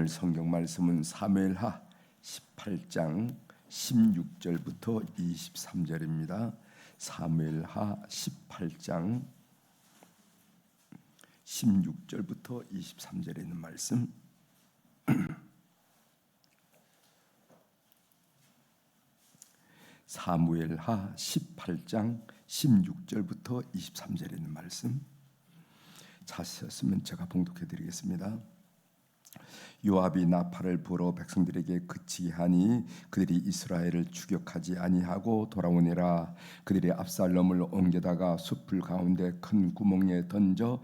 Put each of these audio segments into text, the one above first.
오늘 성경 말씀은 사무엘하 18장 16절부터 23절입니다. 사무엘하 18장 16절부터 23절에 있는 말씀. 사무엘하 18장 16절부터 23절에 있는 말씀. 찾으셨으면 제가 봉독해 드리겠습니다. 요압이 나팔을 불어 백성들에게 그치게 하니 그들이 이스라엘을 추격하지 아니하고 돌아오니라. 그들이 압살롬을 옮겨다가 숲을 가운데 큰 구멍에 던져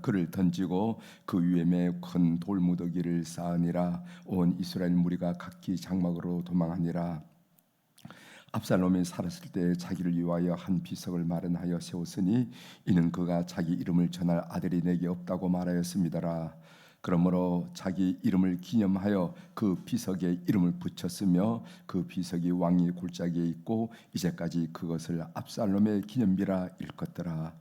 그를 던지고 그 위에 매우 큰 돌무더기를 쌓으니라. 온 이스라엘 무리가 각기 장막으로 도망하니라. 압살롬이 살았을 때 자기를 위하여 한 비석을 마련하여 세웠으니 이는 그가 자기 이름을 전할 아들이 내게 없다고 말하였습니다라. 그러므로 자기 이름을 기념하여 그 비석에 이름을 붙였으며 그 비석이 왕의 골짜기에 있고 이제까지 그것을 압살롬의 기념비라 일컫더라.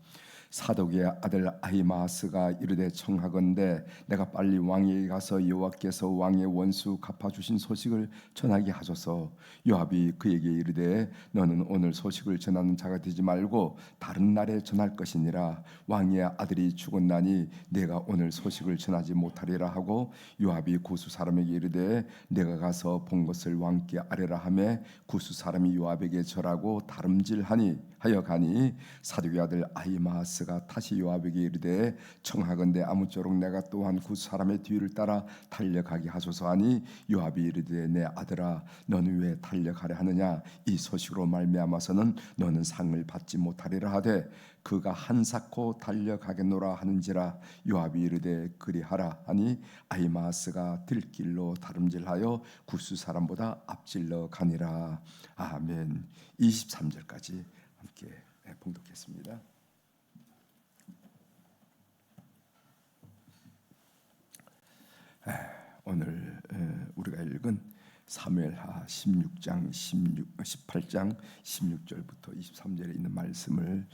사독의 아들 아히마아스가 이르되 청하건대 내가 빨리 왕에게 가서 여호와께서 왕의 원수 갚아주신 소식을 전하게 하소서. 요압이 그에게 이르되 너는 오늘 소식을 전하는 자가 되지 말고 다른 날에 전할 것이니라. 왕의 아들이 죽었나니 내가 오늘 소식을 전하지 못하리라 하고 요압이 구스 사람에게 이르되 내가 가서 본 것을 왕께 아뢰라 하매 구스 사람이 요압에게 절하고 다름질하니 하여 가니 사독의 아들 아히마아스가 다시 요압에게 이르되 청하건대 아무쪼록 내가 또한 그 사람의 뒤를 따라 달려가게 하소서 하니 요압이 이르되 내 아들아 너는 왜 달려가려 하느냐. 이 소식으로 말미암아서는 너는 상을 받지 못하리라 하되 그가 한사코 달려가겠노라 하는지라. 요압이 이르되 그리하라 하니 아히마아스가 들길로 다름질하여 구스 사람보다 앞질러 가니라. 아멘. 23절까지 함께 봉독했습니다. 오늘 우리가 읽은 사무엘하 18장 16절부터 23절에 있는 말씀을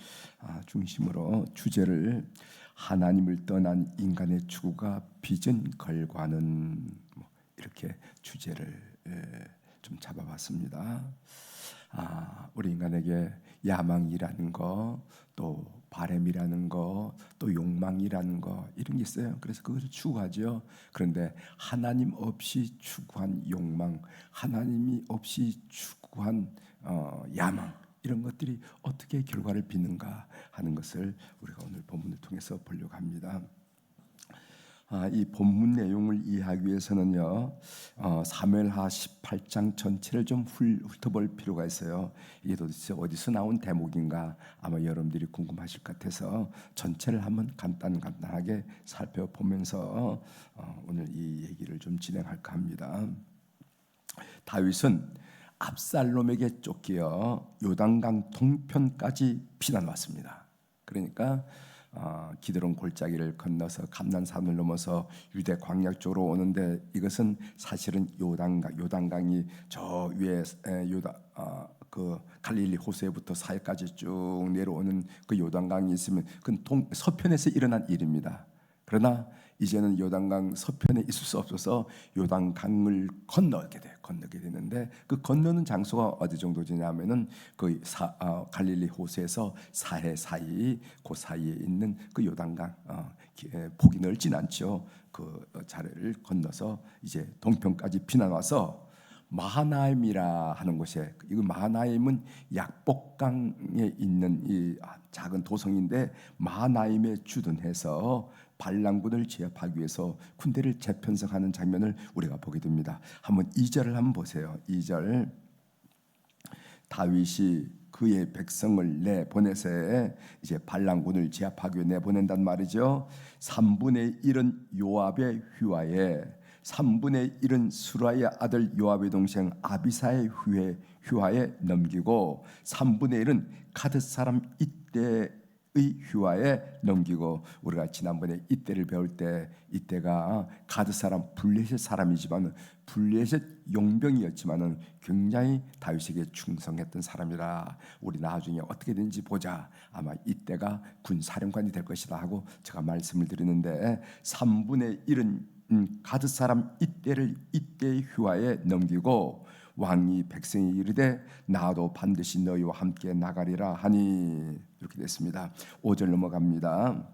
중심으로 주제를 하나님을 떠난 인간의 추구가 빚은 결과는 이렇게 주제를 좀 잡아봤습니다. 우리 인간에게 야망이라는 거, 또 바램이라는 거, 또 욕망이라는 거 이런 게 있어요. 그래서 그것을 추구하죠. 그런데 하나님 없이 추구한 욕망, 하나님이 없이 추구한 야망 이런 것들이 어떻게 결과를 빚는가 하는 것을 우리가 오늘 본문을 통해서 보려고 합니다. 이 본문 내용을 이해하기 위해서는요, 사무엘하 18장 전체를 좀 훑어볼 필요가 있어요. 이게 도대체 어디서 나온 대목인가 아마 여러분들이 궁금하실 것 같아서 전체를 한번 간단하게 살펴보면서 오늘 이 얘기를 좀 진행할까 합니다. 다윗은 압살롬에게 쫓겨 요단강 동편까지 피난 왔습니다. 그러니까 기드론 골짜기를 건너서 감난산을 넘어서 유대 광야 쪽으로 오는데 이것은 사실은 요단강이 저 위에 그 갈릴리 호수에부터 사해까지 쭉 내려오는 그 요단강이 있으면 그건 서편에서 일어난 일입니다. 그러나 이제는 요단강 서편에 있을 수 없어서 요단강을 건너게 되는데 그 건너는 장소가 어디 정도 되냐면은 그 갈릴리 호수에서 사해 사이 그 사이에 있는 그 요단강 폭이 넓진 않죠. 그 자리를 건너서 이제 동편까지 피난 와서 마하나임이라 하는 곳에, 이거 마하나임은 약복강에 있는 이 작은 도성인데 마하나임에 주둔해서 반란군을 제압하기 위해서 군대를 재편성하는 장면을 우리가 보게 됩니다. 한번 2절을 한번 보세요. 2절 다윗이 그의 백성을 내보내서 이제 반란군을 제압하기 위해 내보낸단 말이죠. 3분의 1은 요압의 휘하에 3분의 1은 수라의 아들 요압의 동생 아비사의 휘하에 넘기고 3분의 1은 가드 사람 이때의 휘하에 넘기고, 우리가 지난번에 이때를 배울 때 이때가 가드 사람 블레셋 사람이지만 블레셋 용병이었지만은 굉장히 다윗에게 충성했던 사람이라 우리 나중에 어떻게 되는지 보자, 아마 이때가 군사령관이 될 것이다 하고 제가 말씀을 드리는데 3분의 1은 가드 사람 이때를 이때의 휴하에 넘기고 왕이 백성이 이르되 나도 반드시 너희와 함께 나가리라 하니 이렇게 됐습니다. 5절 넘어갑니다.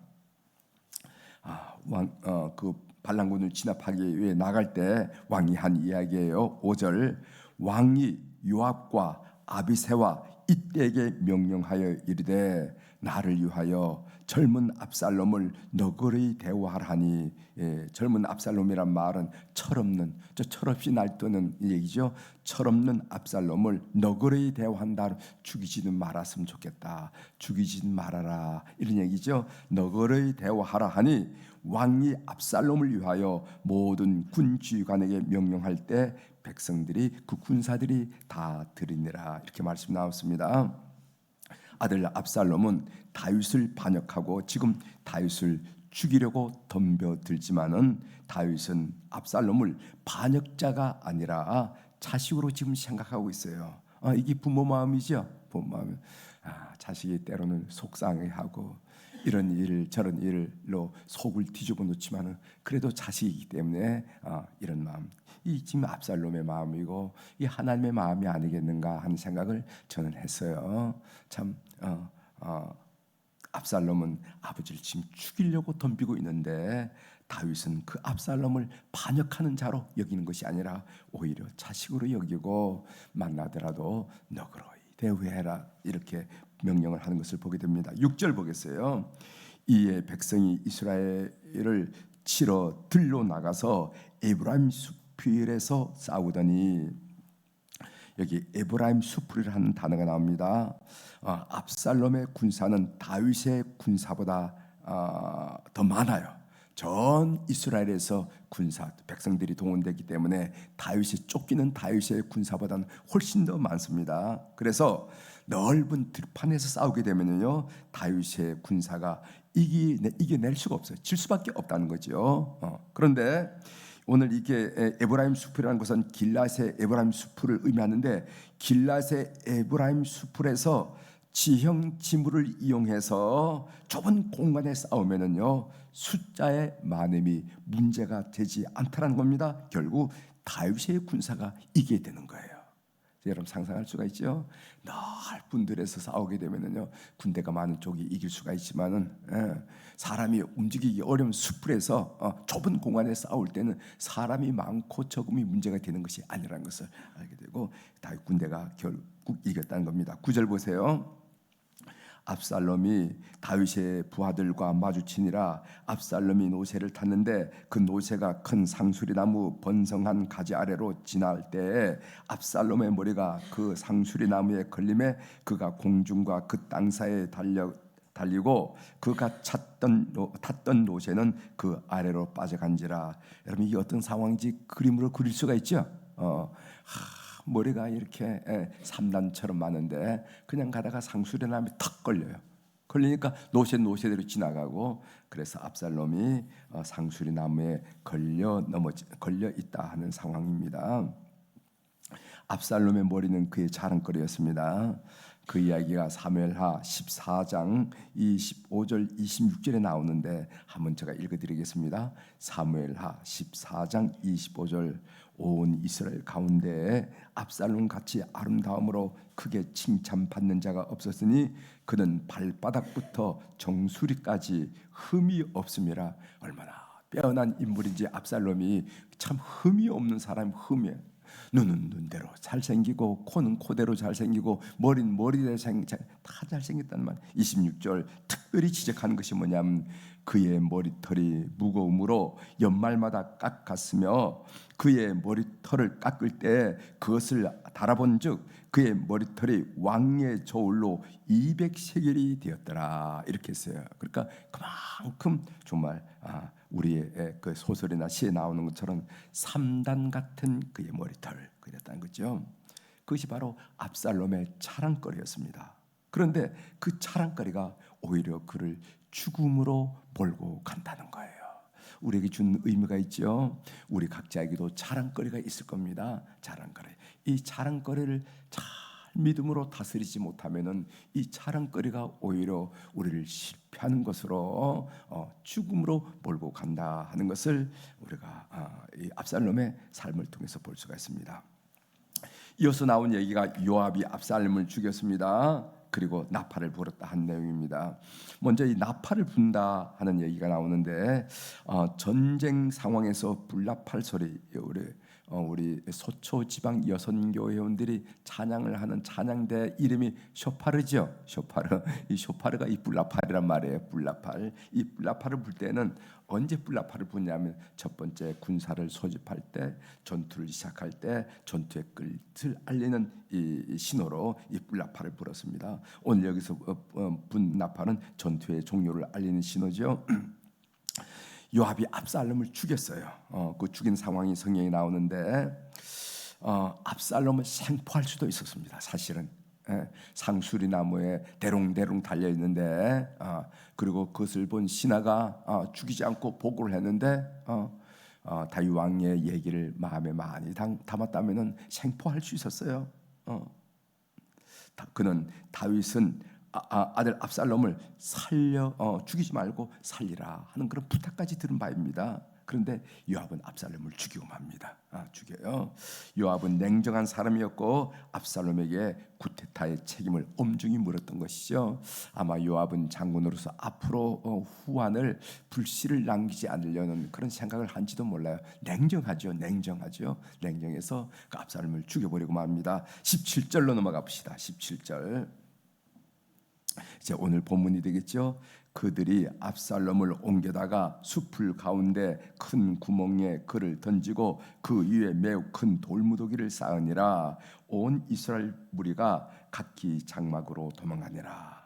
그 반란군을 진압하기 위해 나갈 때 왕이 한 이야기예요. 5절 왕이 요압과 아비새와 이때에게 명령하여 이르되 나를 위하여 젊은 압살롬을 너그러이 대우하라니. 젊은 압살롬이란 말은 철없는, 철없이 날뛰는 얘기죠. 철없는 압살롬을 너그러이 대우한다. 죽이지는 말았으면 좋겠다. 죽이지는 말아라, 이런 얘기죠. 너그러이 대우하라 하니 왕이 압살롬을 위하여 모든 군 지휘관에게 명령할 때 백성들이, 그 군사들이 다 들으니라, 이렇게 말씀 나왔습니다. 아들 압살롬은 다윗을 반역하고 지금 다윗을 죽이려고 덤벼들지만은 다윗은 압살롬을 반역자가 아니라 자식으로 지금 생각하고 있어요. 이게 부모 마음이죠. 부모 마음. 자식이 때로는 속상해하고 이런 일 저런 일로 속을 뒤집어 놓지만은 그래도 자식이기 때문에 이런 마음, 이 지금 압살롬의 마음이고 이 하나님의 마음이 아니겠는가 하는 생각을 저는 했어요. 참 압살롬은 아버지를 지금 죽이려고 덤비고 있는데 다윗은 그 압살롬을 반역하는 자로 여기는 것이 아니라 오히려 자식으로 여기고 만나더라도 너그러이 대우해라, 이렇게 명령을 하는 것을 보게 됩니다. 6절 보겠어요. 이에 백성이 이스라엘을 치러 들로 나가서 에브라임 숲길에서 싸우더니, 여기 에브라임 숲이라는 단어가 나옵니다. 압살롬의 군사는 다윗의 군사보다 더 많아요. 전 이스라엘에서 군사 백성들이 동원되기 때문에 다윗이 쫓기는 다윗의 군사보다는 훨씬 더 많습니다. 그래서 넓은 들판에서 싸우게 되면요, 다윗의 군사가 이겨낼 수가 없어요. 질 수밖에 없다는 거죠. 그런데 오늘 이게 에브라임 숲이라는 것은 길앗의 에브라임 숲을 의미하는데, 길앗의 에브라임 숲에서 지형 지물을 이용해서 좁은 공간에 싸우면은요, 숫자의 많음이 문제가 되지 않다는 겁니다. 결국 다윗의 군사가 이기게 되는 거예요. 여러분 상상할 수가 있죠. 넓은 들에서 싸우게 되면은요, 군대가 많은 쪽이 이길 수가 있지만은 사람이 움직이기 어려운 숲에서 좁은 공간에 싸울 때는 사람이 많고 적음이 문제가 되는 것이 아니라는 것을 알게 되고 다윗 군대가 결국 이겼다는 겁니다. 9절 보세요. 압살롬이 다윗의 부하들과 마주치니라. 압살롬이 노새를 탔는데 그 노새가 큰 상수리나무 번성한 가지 아래로 지날 때에 압살롬의 머리가 그 상수리나무에 걸림에 그가 공중과 그 땅 사이에 달리고 그가 탔던 노새는 그 아래로 빠져간지라. 여러분, 이게 어떤 상황인지 그림으로 그릴 수가 있죠. 머리가 이렇게 3단처럼 많은데 그냥 가다가 상수리나무에 턱 걸려요. 걸리니까 노새대로 지나가고, 그래서 압살롬이 상수리나무에 걸려 있다 하는 상황입니다. 압살롬의 머리는 그의 자랑거리였습니다. 그 이야기가 사무엘하 14장 25절 26절에 나오는데 한번 제가 읽어드리겠습니다. 사무엘하 14장 25절 온 이스라엘 가운데에 압살롬 같이 아름다움으로 크게 칭찬받는 자가 없었으니 그는 발바닥부터 정수리까지 흠이 없음이라. 얼마나 빼어난 인물인지. 압살롬이 참 흠이 없는 사람, 흠이에요. 눈은 눈대로 잘생기고 코는 코대로 잘생기고 머리는 머리대로 다 잘생겼다는 말. 26절 특별히 지적하는 것이 뭐냐면 그의 머리털이 무거움으로 연말마다 깎았으며 그의 머리털을 깎을 때 그것을 달아본 즉 그의 머리털이 왕의 저울로 200세겔이 되었더라, 이렇게 했어요. 그러니까 그만큼 정말 우리의 그 소설이나 시에 나오는 것처럼 3단 같은 그의 머리털 그랬다는 거죠. 그것이 바로 압살롬의 자랑거리였습니다. 그런데 그 자랑거리가 오히려 그를 죽음으로 몰고 간다는 거예요. 우리에게 준 의미가 있죠. 우리 각자에게도 자랑거리가 있을 겁니다. 자랑거리. 이 자랑거리를 잘 믿음으로 다스리지 못하면은 이 자랑거리가 오히려 우리를 실패하는 것으로 죽음으로 몰고 간다 하는 것을 우리가 이 압살롬의 삶을 통해서 볼 수가 있습니다. 이어서 나온 얘기가 요압이 압살롬을 죽였습니다. 그리고 나팔을 불었다 한 내용입니다. 먼저 이 나팔을 분다 하는 얘기가 나오는데 전쟁 상황에서 불나팔 소리, 우리 소초 지방 여선교 회원들이 찬양을 하는 찬양대 이름이 쇼파르죠. 쇼파르. 이 쇼파르가 이 불나팔이란 말이에요. 불나팔. 이 불나팔을 불 때는 언제 불나팔을 부냐면 첫 번째 군사를 소집할 때, 전투를 시작할 때 전투의 끝을 알리는 이 신호로 이 불나팔을 불었습니다. 오늘 여기서 분 나팔은 전투의 종료를 알리는 신호죠. 요압이 압살롬을 죽였어요. 그 죽인 상황이 성경에 나오는데 압살롬을 생포할 수도 있었습니다. 사실은 상수리 나무에 대롱대롱 달려 있는데 그리고 그것을 본 신하가 죽이지 않고 보고를 했는데 다윗 왕의 얘기를 마음에 많이 담았다면은 생포할 수 있었어요. 그는 다윗은 아들 압살롬을 살려 죽이지 말고 살리라 하는 그런 부탁까지 들은 바입니다. 그런데 요압은 압살롬을 죽이고 맙니다. 죽여요. 요압은 냉정한 사람이었고 압살롬에게 쿠데타의 책임을 엄중히 물었던 것이죠. 아마 요압은 장군으로서 앞으로 후환을 불씨를 남기지 않으려는 그런 생각을 한지도 몰라요. 냉정하죠. 냉정해서 그 압살롬을 죽여버리고 맙니다. 17절로 넘어가 봅시다. 17절. 이제 오늘 본문이 되겠죠. 그들이 압살롬을 옮겨다가 숲을 가운데 큰 구멍에 그를 던지고 그 위에 매우 큰 돌무더기를 쌓으니라. 온 이스라엘 무리가 각기 장막으로 도망가니라.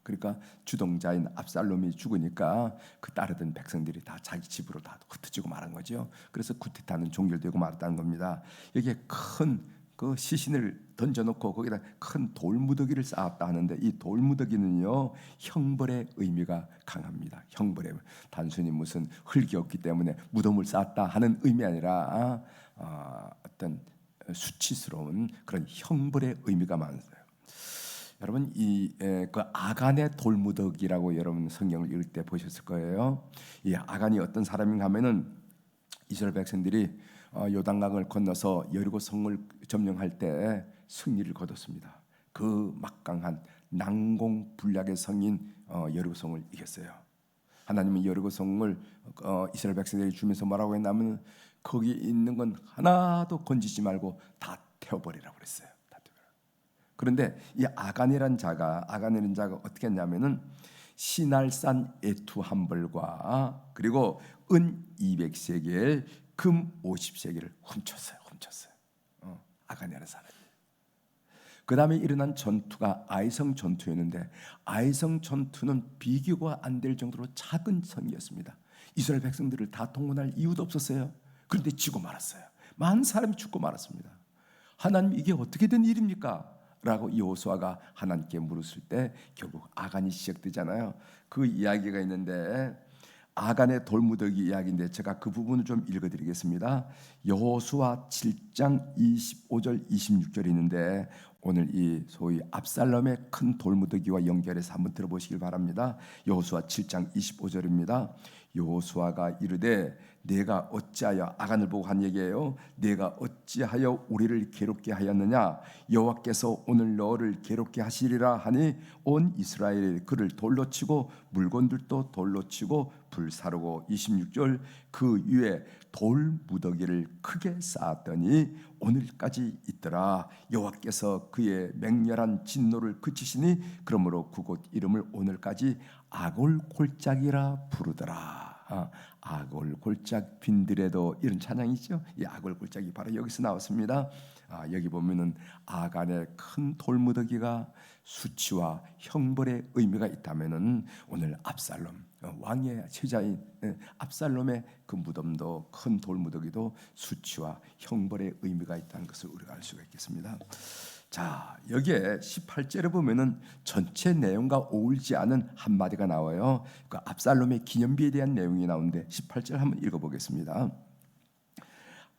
그러니까 주동자인 압살롬이 죽으니까 그 따르던 백성들이 다 자기 집으로 다 흩어지고 말한 거죠. 그래서 쿠데타는 종결되고 말았다는 겁니다. 여기에 큰 그 시신을 던져놓고 거기다 큰 돌무더기를 쌓았다 하는데 이 돌무더기는요 형벌의 의미가 강합니다. 형벌의 단순히 무슨 흙이 없기 때문에 무덤을 쌓았다 하는 의미 아니라 어떤 수치스러운 그런 형벌의 의미가 많아요. 여러분 그 아간의 돌무더기라고 여러분 성경을 읽을 때 보셨을 거예요. 이 아간이 어떤 사람인가 하면은 이스라엘 백성들이 요단강을 건너서 여리고 성을 점령할 때 승리를 거뒀습니다. 그 막강한 난공불락의 성인 여리고 성을 이겼어요. 하나님은 여리고 성을 이스라엘 백성들이 주면서 뭐라고 했냐면 거기 있는 건 하나도 건지지 말고 다 태워버리라고 그랬어요. 그런데 이 아간이라는 자가 어떻게 했냐면은 시날산 에투 한 벌과 그리고 은 200세겔 금 50세겔을 훔쳤어요. 아간이라는 사람이. 그 다음에 일어난 전투가 아이성 전투였는데 아이성 전투는 비교가 안 될 정도로 작은 성이었습니다. 이스라엘 백성들을 다 동원할 이유도 없었어요. 그런데 지고 말았어요. 많은 사람이 죽고 말았습니다. 하나님 이게 어떻게 된 일입니까? 라고 여호수아가 하나님께 물었을 때 결국 아간이 시작되잖아요. 그 이야기가 있는데 아간의 돌무더기 이야기인데 제가 그 부분을 좀 읽어드리겠습니다. 여호수아 7장 25절 26절이 있는데 오늘 이 소위 압살롬의 큰 돌무더기와 연결해서 한번 들어보시길 바랍니다. 여호수아 7장 25절입니다. 여호수아가 이르되 내가 어찌하여 아간을 보고 한 얘기예요. 내가 어찌하여 우리를 괴롭게 하였느냐? 여호와께서 오늘 너를 괴롭게 하시리라 하니 온 이스라엘이 그를 돌로 치고 물건들도 돌로 치고 불사르고 26절 그 위에 돌 무더기를 크게 쌓았더니 오늘까지 있더라. 여호와께서 그의 맹렬한 진노를 그치시니 그러므로 그곳 이름을 오늘까지 아골골짜기라 부르더라. 아골골짝 빈들에도 이런 찬양이죠. 이 아골골짝이 바로 여기서 나왔습니다. 여기 보면은 아간의 큰 돌무더기가 수치와 형벌의 의미가 있다면은 오늘 압살롬 왕의 제자인 압살롬의 그 무덤도 큰 돌무더기도 수치와 형벌의 의미가 있다는 것을 우리가 알 수가 있겠습니다. 자, 여기에 18절에 보면은 전체 내용과 어울리지 않은 한마디가 나와요. 그 압살롬의 기념비에 대한 내용이 나오는데 18절 한번 읽어보겠습니다.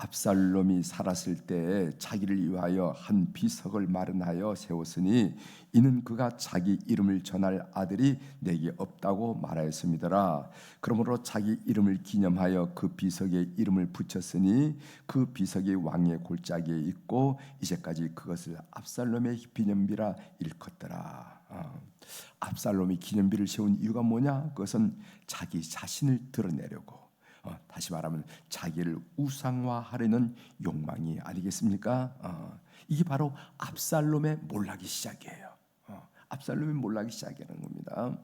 압살롬이 살았을 때에 자기를 위하여 한 비석을 마련하여 세웠으니 이는 그가 자기 이름을 전할 아들이 내게 없다고 말하였음이더라. 그러므로 자기 이름을 기념하여 그 비석에 이름을 붙였으니 그 비석이 왕의 골짜기에 있고 이제까지 그것을 압살롬의 기념비라 일컫더라. 압살롬이 기념비를 세운 이유가 뭐냐? 그것은 자기 자신을 드러내려고, 다시 말하면 자기를 우상화하려는 욕망이 아니겠습니까? 이게 바로 압살롬의 몰락의 시작이에요. 압살롬의 몰락의 시작이라는 겁니다.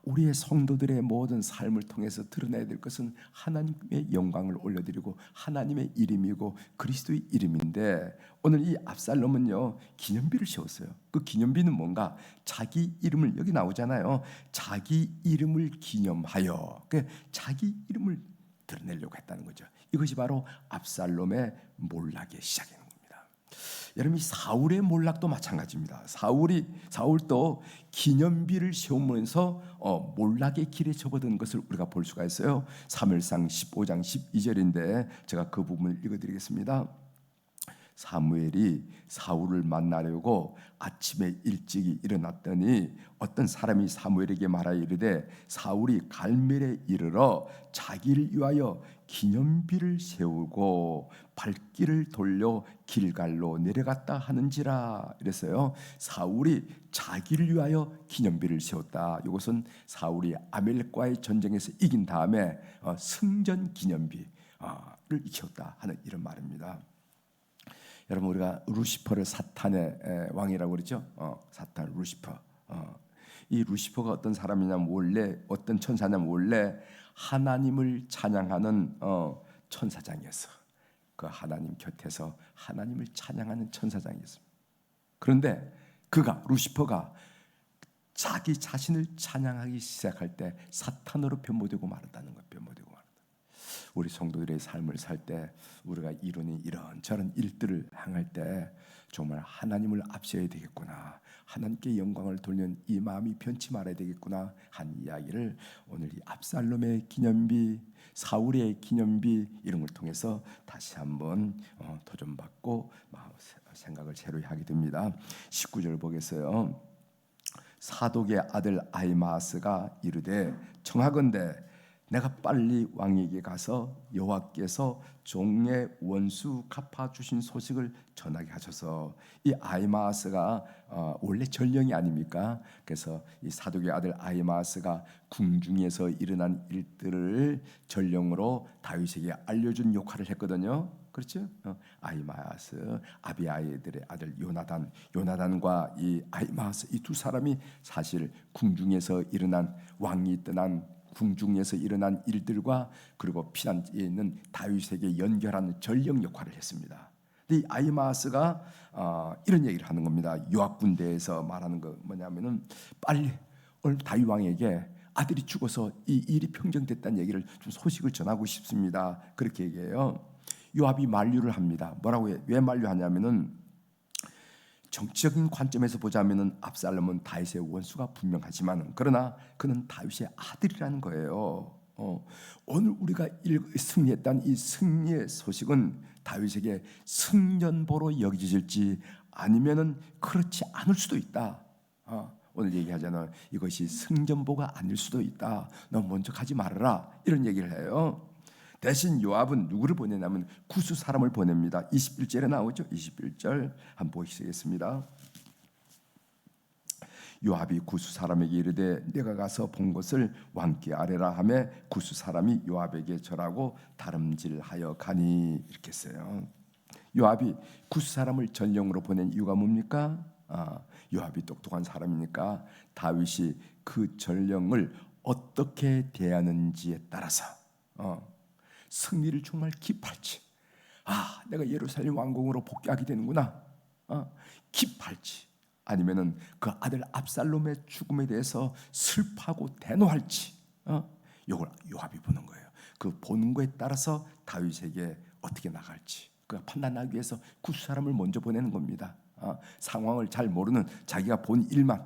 우리의 성도들의 모든 삶을 통해서 드러내야 될 것은 하나님의 영광을 올려드리고 하나님의 이름이고 그리스도의 이름인데, 오늘 이 압살롬은요 기념비를 세웠어요. 그 기념비는 뭔가? 자기 이름을, 여기 나오잖아요, 자기 이름을 기념하여, 자기 이름을 드러내려고 했다는 거죠. 이것이 바로 압살롬의 몰락의 시작입니다. 여러분, 이 사울의 몰락도 마찬가지입니다. 사울도 기념비를 세우면서 몰락의 길에 접어든 것을 우리가 볼 수가 있어요. 사무엘상 15장 12절인데 제가 그 부분을 읽어드리겠습니다. 사무엘이 사울을 만나려고 아침에 일찍이 일어났더니 어떤 사람이 사무엘에게 말하여 이르되 사울이 갈멜에 이르러 자기를 위하여 기념비를 세우고 발길을 돌려 길갈로 내려갔다 하는지라. 이랬어요. 사울이 자기를 위하여 기념비를 세웠다. 이것은 사울이 아멜렉과의 전쟁에서 이긴 다음에 승전 기념비를 세웠다 하는 이런 말입니다. 여러분, 우리가 루시퍼를 사탄의 왕이라고 그러죠. 사탄, 루시퍼. 이 루시퍼가 어떤 사람이냐면, 원래 어떤 천사냐면 원래 하나님을 찬양하는 천사장이었어. 그 하나님 곁에서 하나님을 찬양하는 천사장이었습니다. 그런데 루시퍼가 자기 자신을 찬양하기 시작할 때 사탄으로 변모되고 말았다는 거예요. 변모되고 말았다. 우리 성도들의 삶을 살 때 우리가 이루는 이런저런 일들을 행할 때 정말 하나님을 앞세워야 되겠구나, 하나님께 영광을 돌리는 이 마음이 변치 말아야 되겠구나 한 이야기를 오늘 이 압살롬의 기념비, 사울의 기념비, 이런 걸 통해서 다시 한번 도전받고 생각을 새로이 하게 됩니다. 19절 보겠어요. 사독의 아들 아히마아스가 이르되 청하건대 내가 빨리 왕에게 가서 여호와께서 종의 원수 갚아주신 소식을 전하게 하셔서, 이 아히마아스가 원래 전령이 아닙니까? 그래서 이 사독의 아들 아히마아스가 궁중에서 일어난 일들을 전령으로 다윗에게 알려준 역할을 했거든요. 그렇죠? 아히마아스, 아비아이들의 아들 요나단과 이 아히마아스, 이 두 사람이 사실 궁중에서 일어난, 왕이 떠난 궁중에서 일어난 일들과 그리고 피난지에 있는 다윗에게 연결하는 전령 역할을 했습니다. 근데 이 아히마아스가 이런 얘기를 하는 겁니다. 요압 군대에서 말하는 거 뭐냐면은, 빨리 오늘 다윗 왕에게 아들이 죽어서 이 일이 평정됐다는 얘기를 좀 소식을 전하고 싶습니다. 그렇게 얘기해요. 요압이 만류를 합니다. 뭐라고 해? 왜 만류하냐면은, 정치적인 관점에서 보자면은 압살롬은 다윗의 원수가 분명하지만, 그러나 그는 다윗의 아들이라는 거예요. 오늘 우리가 승리했다는 이 승리의 소식은 다윗에게 승전보로 여겨질지 아니면은 그렇지 않을 수도 있다. 오늘 얘기하잖아요. 이것이 승전보가 아닐 수도 있다. 너 먼저 가지 말아라. 이런 얘기를 해요. 대신 요압은 누구를 보내냐면 구스 사람을 보냅니다. 21절에 나오죠. 21절 한번 보시겠습니다. 요압이 구스 사람에게 이르되 내가 가서 본 것을 왕께 아뢰라 하매 구스 사람이 요압에게 절하고 다름질하여 가니. 이렇게 써요. 요압이 구스 사람을 전령으로 보낸 이유가 뭡니까? 요압이 똑똑한 사람이니까 다윗이 그 전령을 어떻게 대하는지에 따라서 승리를 정말 기팔지, 내가 예루살렘 왕궁으로 복귀하게 되는구나, 기팔지, 아니면은 그 아들 압살롬의 죽음에 대해서 슬퍼하고 대노할지, 이걸 요압이 보는 거예요. 그 보는 거에 따라서 다윗에게 어떻게 나갈지 그 판단하기 위해서 구스 사람을 먼저 보내는 겁니다. 상황을 잘 모르는, 자기가 본 일만,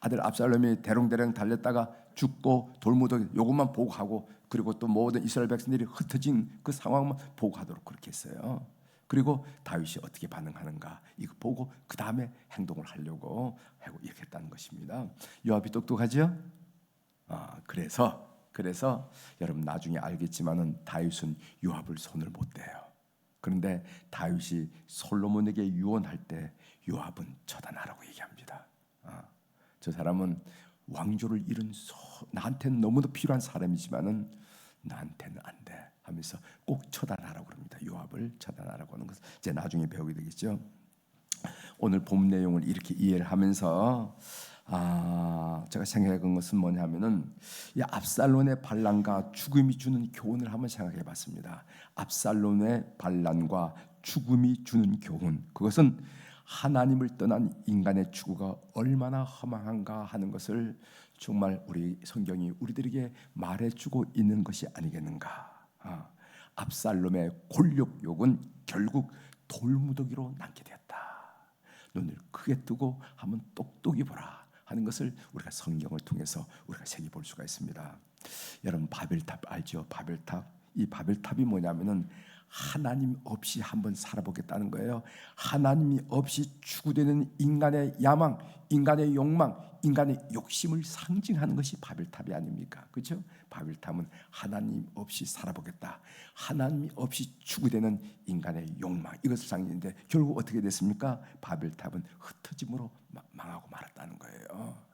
아들 압살롬이 대롱대롱 달렸다가 죽고 돌무더기 요것만 보고하고, 그리고 또 모든 이스라엘 백성들이 흩어진 그 상황만 보고하도록 그렇게 했어요. 그리고 다윗이 어떻게 반응하는가 이거 보고 그 다음에 행동을 하려고 하고 이렇게 했다는 것입니다. 요압이 똑똑하죠? 그래서 여러분 나중에 알겠지만은 다윗은 요압을 손을 못 대요. 그런데 다윗이 솔로몬에게 유언할 때 요압은 처단하라고 얘기합니다. 저 사람은 왕조를 잃은 나한테는 너무도 필요한 사람이지만은 나한테는 안 돼 하면서 꼭 처단하라고 그럽니다. 요압을 처단하라고 하는 것을 이제 나중에 배우게 되겠죠. 오늘 본 내용을 이렇게 이해를 하면서 제가 생각해 본 것은 뭐냐면은 이 압살롬의 반란과 죽음이 주는 교훈을 한번 생각해 봤습니다. 압살롬의 반란과 죽음이 주는 교훈, 그것은 하나님을 떠난 인간의 추구가 얼마나 허망한가 하는 것을 정말 우리 성경이 우리들에게 말해주고 있는 것이 아니겠는가. 압살롬의 권력욕은 결국 돌무더기로 남게 되었다. 눈을 크게 뜨고 한번 똑똑히 보라 하는 것을 우리가 성경을 통해서 우리가 새겨볼 수가 있습니다. 여러분 바벨탑 알죠? 바벨탑. 이 바벨탑이 뭐냐면은 하나님 없이 한번 살아보겠다는 거예요. 하나님이 없이 추구되는 인간의 야망, 인간의 욕망, 인간의 욕심을 상징하는 것이 바벨탑이 아닙니까? 그렇죠? 바벨탑은 하나님 없이 살아보겠다, 하나님이 없이 추구되는 인간의 욕망, 이것을 상징인데 결국 어떻게 됐습니까? 바벨탑은 흩어짐으로 망하고 말았다는 거예요.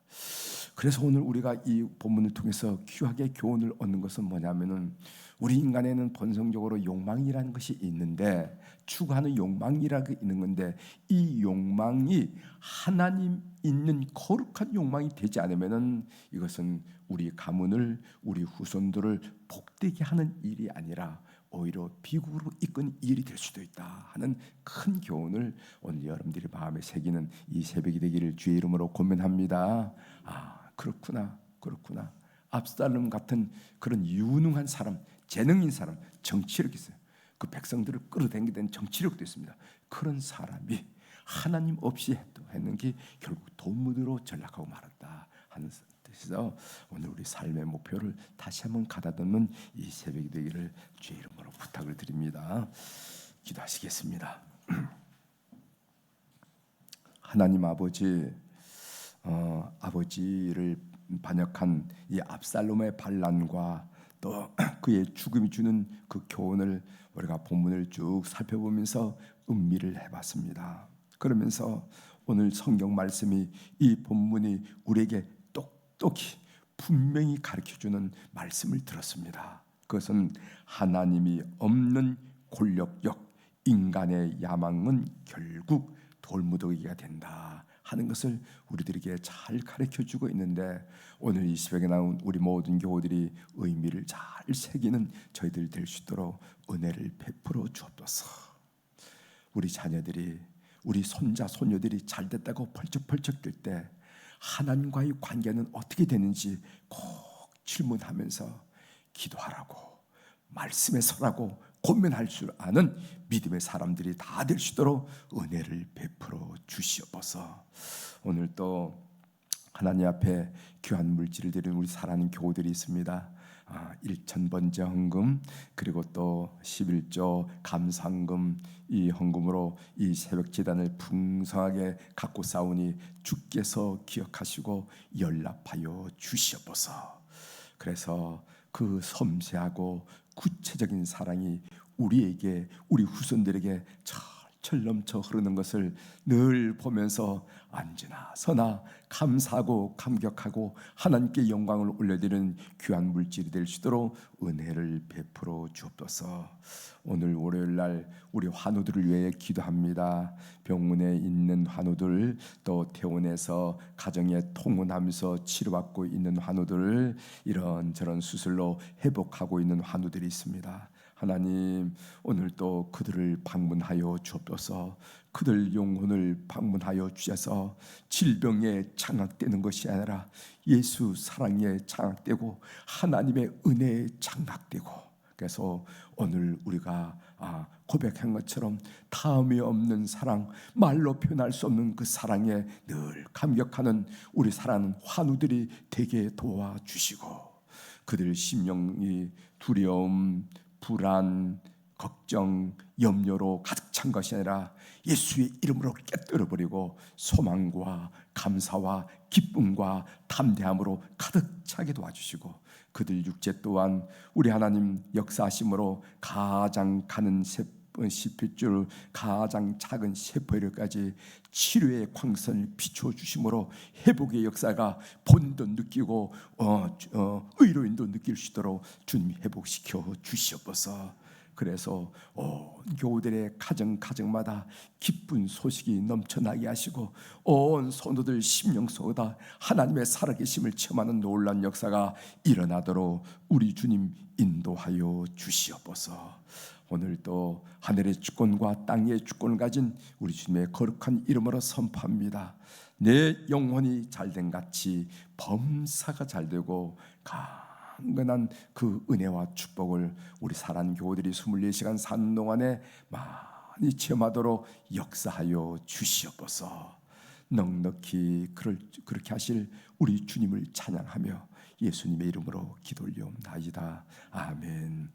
그래서 오늘 우리가 이 본문을 통해서 귀하게 교훈을 얻는 것은 뭐냐면은 우리 인간에는 본성적으로 욕망이라는 것이 있는데, 추구하는 욕망이라는 게 있는 건데, 이 욕망이 하나님 있는 거룩한 욕망이 되지 않으면은 이것은 우리 가문을, 우리 후손들을 복되게 하는 일이 아니라 오히려 비극으로 이끄는 일이 될 수도 있다 하는 큰 교훈을 오늘 여러분들이 마음에 새기는 이 새벽이 되기를 주의 이름으로 권면합니다. 그렇구나. 압살롬 같은 그런 유능한 사람, 재능인 사람, 정치력이 있어요. 그 백성들을 끌어당기는 정치력도 있습니다. 그런 사람이 하나님 없이 했는 게 결국 돌무더기로 전락하고 말았다 하는 뜻에서 오늘 우리 삶의 목표를 다시 한번 가다듬는 이 새벽이 되기를 주의 이름으로 부탁을 드립니다. 기도하시겠습니다. 하나님 아버지, 아버지를 반역한 이 압살롬의 반란과 또 그의 죽음이 주는 그 교훈을 우리가 본문을 쭉 살펴보면서 음미를 해봤습니다. 그러면서 오늘 성경 말씀이, 이 본문이 우리에게 똑똑히 분명히 가르쳐주는 말씀을 들었습니다. 그것은 하나님이 없는 권력욕, 인간의 야망은 결국 돌무더기가 된다 하는 것을 우리들에게 잘 가르쳐주고 있는데, 오늘 이 새벽에 나온 우리 모든 교우들이 의미를 잘 새기는 저희들 될 수 있도록 은혜를 베풀어 주옵소서. 우리 자녀들이, 우리 손자 손녀들이 잘 됐다고 펄쩍펄쩍 뛸 때 하나님과의 관계는 어떻게 되는지 꼭 질문하면서 기도하라고, 말씀에 서라고 권면할 줄 아는 믿음의 사람들이 다 될 수 있도록 은혜를 베풀어 주시옵소서. 오늘 또 하나님 앞에 귀한 물질을 드리는 우리 사랑하는 교우들이 있습니다. 1,000번째 헌금, 그리고 또 11조 감사헌금, 이 헌금으로 이 새벽 제단을 풍성하게 갖고 싸우니 주께서 기억하시고 연락하여 주시옵소서. 그래서 그 섬세하고 구체적인 사랑이 우리에게, 우리 후손들에게 철철 넘쳐 흐르는 것을 늘 보면서 언제나 서나 감사하고 감격하고 하나님께 영광을 올려드리는 귀한 물질이 될 수 있도록 은혜를 베풀어 주옵소서. 오늘 월요일날 우리 환우들을 위해 기도합니다. 병원에 있는 환우들, 또 퇴원해서 가정에 통원하면서 치료받고 있는 환우들, 이런저런 수술로 회복하고 있는 환우들이 있습니다. 하나님, 오늘 또 그들을 방문하여 주옵소서. 그들 영혼을 방문하여 주셔서 질병에 장악되는 것이 아니라 예수 사랑에 장악되고 하나님의 은혜에 장악되고 그래서 오늘 우리가 고백한 것처럼 다음이 없는 사랑, 말로 표현할 수 없는 그 사랑에 늘 감격하는 우리 사랑하는 환우들이 되게 도와주시고, 그들 심령이 두려움, 불안, 걱정, 염려로 가득 찬 것이 아니라 예수의 이름으로 깨뜨려버리고 소망과 감사와 기쁨과 담대함으로 가득 차게 도와주시고, 그들 육체 또한 우리 하나님 역사하심으로 가장 가는 씹힐줄 가장 작은 세포에까지 치료의 광선을 비춰주심으로 회복의 역사가 본인도 느끼고 의료인도 느낄 수 있도록 주님 회복시켜 주시옵소서. 그래서 온 교우들의 가정마다 기쁜 소식이 넘쳐나게 하시고 온 성도들 심령 속에다 하나님의 살아계심을 체험하는 놀라운 역사가 일어나도록 우리 주님 인도하여 주시옵소서. 오늘 또 하늘의 주권과 땅의 주권을 가진 우리 주님의 거룩한 이름으로 선포합니다. 내 영혼이 잘된 같이 범사가 잘되고 강건한 그 은혜와 축복을 우리 사랑하는 교우들이 24시간 사는 동안에 많이 체험하도록 역사하여 주시옵소서. 넉넉히 그렇게 하실 우리 주님을 찬양하며 예수님의 이름으로 기도 올리옵나이다. 아멘.